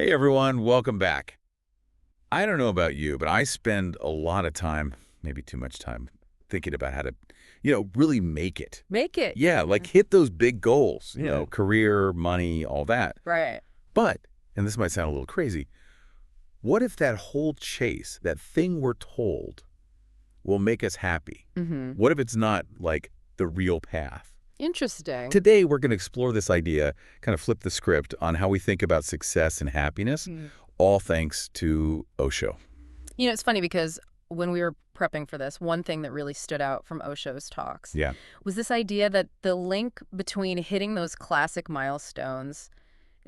Hey everyone, welcome back. I don't know about you, but I spend a lot of time, maybe too much time, thinking about how to, really make it. Make it. Yeah, like hit those big goals, Yeah. career, money, all that. Right. But, and this might sound a little crazy, what if that whole chase, that thing we're told, will make us happy? Mm-hmm. What if it's not like the real path? Interesting. Today, we're going to explore this idea, kind of flip the script on how we think about success and happiness, all thanks to Osho. It's funny because when we were prepping for this, one thing that really stood out from Osho's talks Yeah. was this idea that the link between hitting those classic milestones,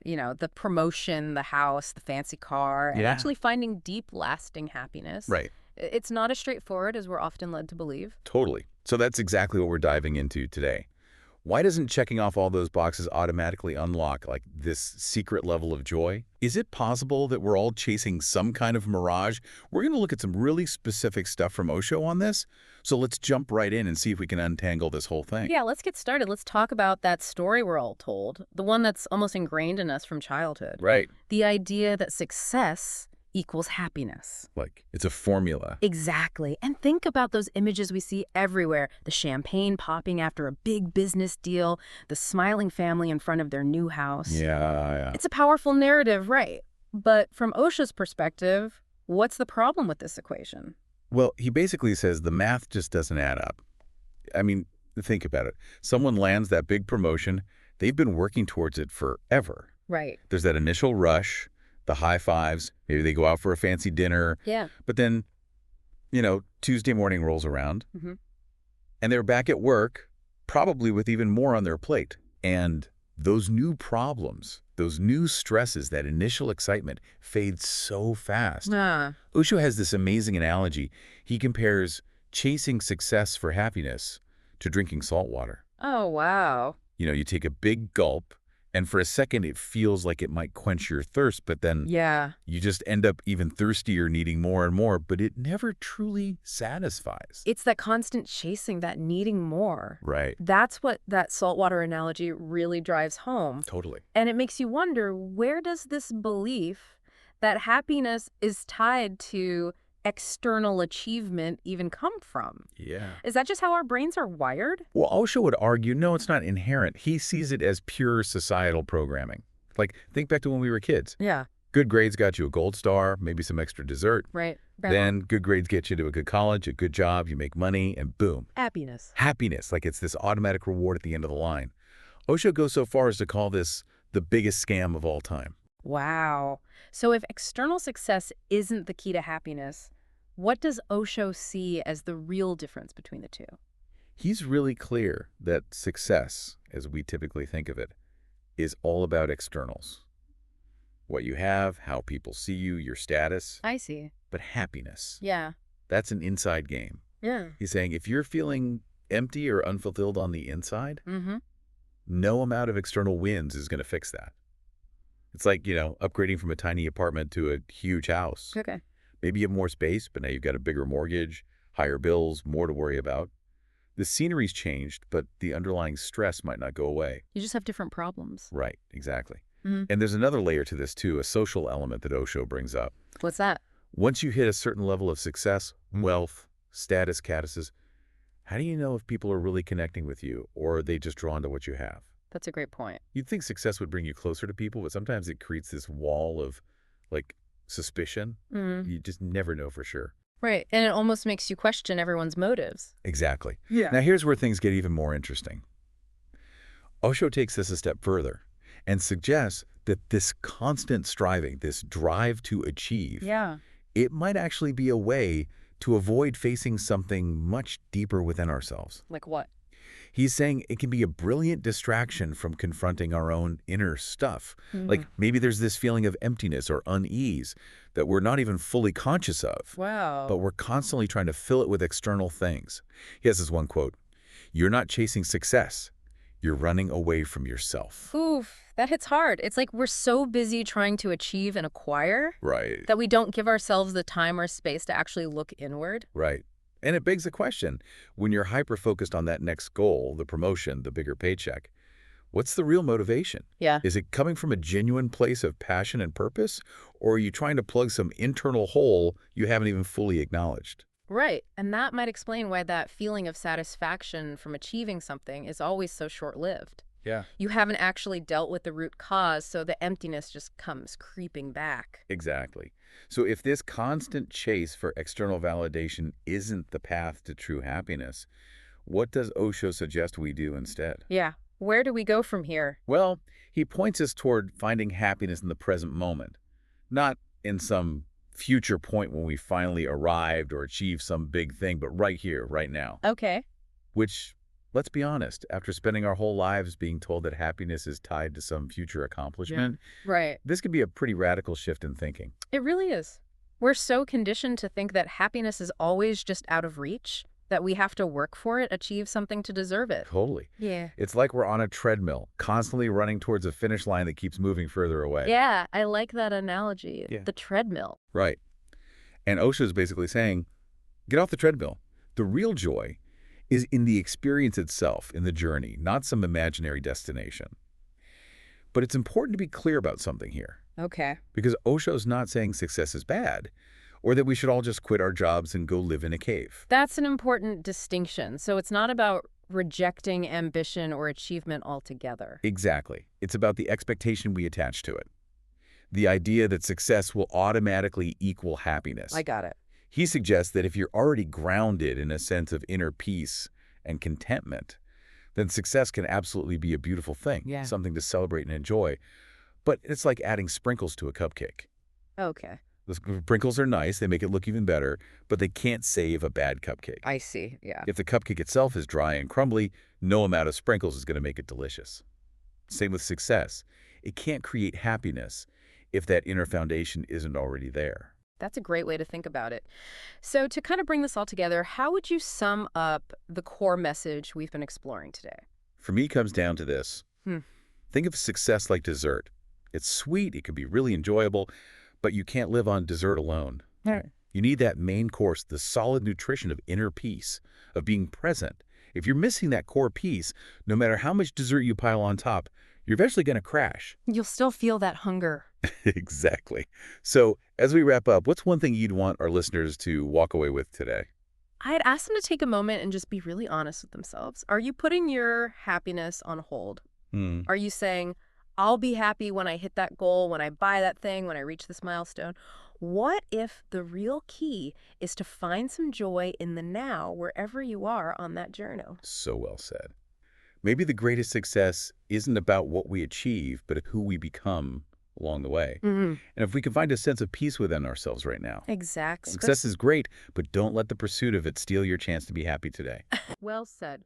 the promotion, the house, the fancy car, and Yeah. actually finding deep, lasting happiness. Right. It's not as straightforward as we're often led to believe. Totally. So that's exactly what we're diving into today. Why doesn't checking off all those boxes automatically unlock like this secret level of joy? Is it possible that we're all chasing some kind of mirage? We're going to look at some really specific stuff from Osho on this. So let's jump right in and see if we can untangle this whole thing. Yeah, let's get started. Let's talk about that story we're all told, the one that's almost ingrained in us from childhood. Right. The idea that success equals happiness. Like it's a formula. Exactly. And think about those images we see everywhere. The champagne popping after a big business deal, the smiling family in front of their new house. Yeah. It's a powerful narrative, right? But from Osho's perspective, what's the problem with this equation? Well, he basically says the math just doesn't add up. I mean, think about it. Someone lands that big promotion. They've been working towards it forever. Right. There's that initial rush, the high fives, maybe they go out for a fancy dinner. Yeah. But then, Tuesday morning rolls around, Mm-hmm. and they're back at work, probably with even more on their plate. And those new problems, those new stresses, that initial excitement fades so fast. Osho has this amazing analogy. He compares chasing success for happiness to drinking salt water. Oh, wow. You take a big gulp, and for a second it feels like it might quench your thirst, but then Yeah. you just end up even thirstier, needing more and more, but it never truly satisfies. It's that constant chasing, that needing more. Right. That's what that saltwater analogy really drives home. Totally. And it makes you wonder, where does this belief that happiness is tied to external achievement even come from? Yeah. Is that just how our brains are wired? Well, Osho would argue, no, it's not inherent. He sees it as pure societal programming. Like, think back to when we were kids. Yeah. Good grades got you a gold star, maybe some extra dessert. Right. Then good grades get you to a good college, a good job, you make money, and boom. Happiness. Happiness, like it's this automatic reward at the end of the line. Osho goes so far as to call this the biggest scam of all time. Wow. So if external success isn't the key to happiness, what does Osho see as the real difference between the two? He's really clear that success, as we typically think of it, is all about externals. What you have, how people see you, your status. I see. But happiness, Yeah. that's an inside game. Yeah. He's saying if you're feeling empty or unfulfilled on the inside, Mm-hmm. no amount of external wins is going to fix that. It's like, upgrading from a tiny apartment to a huge house. Okay. Maybe you have more space, but now you've got a bigger mortgage, higher bills, more to worry about. The scenery's changed, but the underlying stress might not go away. You just have different problems. Right, exactly. Mhm. And there's another layer to this, too, a social element that Osho brings up. What's that? Once you hit a certain level of success, wealth, status, how do you know if people are really connecting with you, or are they just drawn to what you have? That's a great point. You'd think success would bring you closer to people, but sometimes it creates this wall of, suspicion. Mm. You just never know for sure. Right. And it almost makes you question everyone's motives. Exactly. Yeah. Now here's where things get even more interesting. Osho takes this a step further and suggests that this constant striving, this drive to achieve, Yeah. it might actually be a way to avoid facing something much deeper within ourselves. Like what? He's saying it can be a brilliant distraction from confronting our own inner stuff. Like maybe there's this feeling of emptiness or unease that we're not even fully conscious of, Wow. but we're constantly trying to fill it with external things. He has this one quote, "You're not chasing success. You're running away from yourself." Oof, that hits hard. It's like we're so busy trying to achieve and acquire Right. that we don't give ourselves the time or space to actually look inward. Right. And it begs the question, when you're hyper-focused on that next goal, the promotion, the bigger paycheck, What's the real motivation? Yeah. Is it coming from a genuine place of passion and purpose, or are you trying to plug some internal hole you haven't even fully acknowledged? Right. And that might explain why that feeling of satisfaction from achieving something is always so short-lived. Yeah. You haven't actually dealt with the root cause, so the emptiness just comes creeping back. Exactly. So if this constant chase for external validation isn't the path to true happiness, what does Osho suggest we do instead? Yeah. Where do we go from here? Well, he points us toward finding happiness in the present moment, not in some future point when we finally arrived or achieved some big thing, but right here, right now. Okay. Which, let's be honest, after spending our whole lives being told that happiness is tied to some future accomplishment, Right. this could be a pretty radical shift in thinking. It really is. We're so conditioned to think that happiness is always just out of reach, that we have to work for it, achieve something to deserve it. Totally. Yeah. It's like we're on a treadmill, constantly running towards a finish line that keeps moving further away. Yeah, I like that analogy. Yeah. The treadmill. Right. And Osho's basically saying, get off the treadmill. The real joy is in the experience itself, in the journey, not some imaginary destination. But it's important to be clear about something here, Okay. because Osho's not saying success is bad, or that we should all just quit our jobs and go live in a cave. That's an important distinction. So it's not about rejecting ambition or achievement altogether. Exactly. It's about the expectation we attach to it. The idea that success will automatically equal happiness. I got it. He suggests that if you're already grounded in a sense of inner peace and contentment, then success can absolutely be a beautiful thing, Yeah. something to celebrate and enjoy. But it's like adding sprinkles to a cupcake. Okay. The sprinkles are nice, they make it look even better, but they can't save a bad cupcake. I see. Yeah. If the cupcake itself is dry and crumbly, no amount of sprinkles is going to make it delicious. Same with success. It can't create happiness if that inner foundation isn't already there. That's a great way to think about it. So to kind of bring this all together, how would you sum up the core message we've been exploring today? For me, it comes down to this. Hmm. Think of success like dessert. It's sweet, it can be really enjoyable, but you can't live on dessert alone. Right. You need that main course, the solid nutrition of inner peace, of being present. If you're missing that core piece, no matter how much dessert you pile on top, you're eventually going to crash. You'll still feel that hunger. Exactly. So as we wrap up, what's one thing you'd want our listeners to walk away with today? I'd ask them to take a moment and just be really honest with themselves. Are you putting your happiness on hold? Are you saying, I'll be happy when I hit that goal, when I buy that thing, when I reach this milestone? What if the real key is to find some joy in the now, wherever you are on that journey? So well said. Maybe the greatest success isn't about what we achieve, but who we become along the way. Mm-hmm. And if we can find a sense of peace within ourselves right now. Exactly. Success is great, but don't let the pursuit of it steal your chance to be happy today. Well said.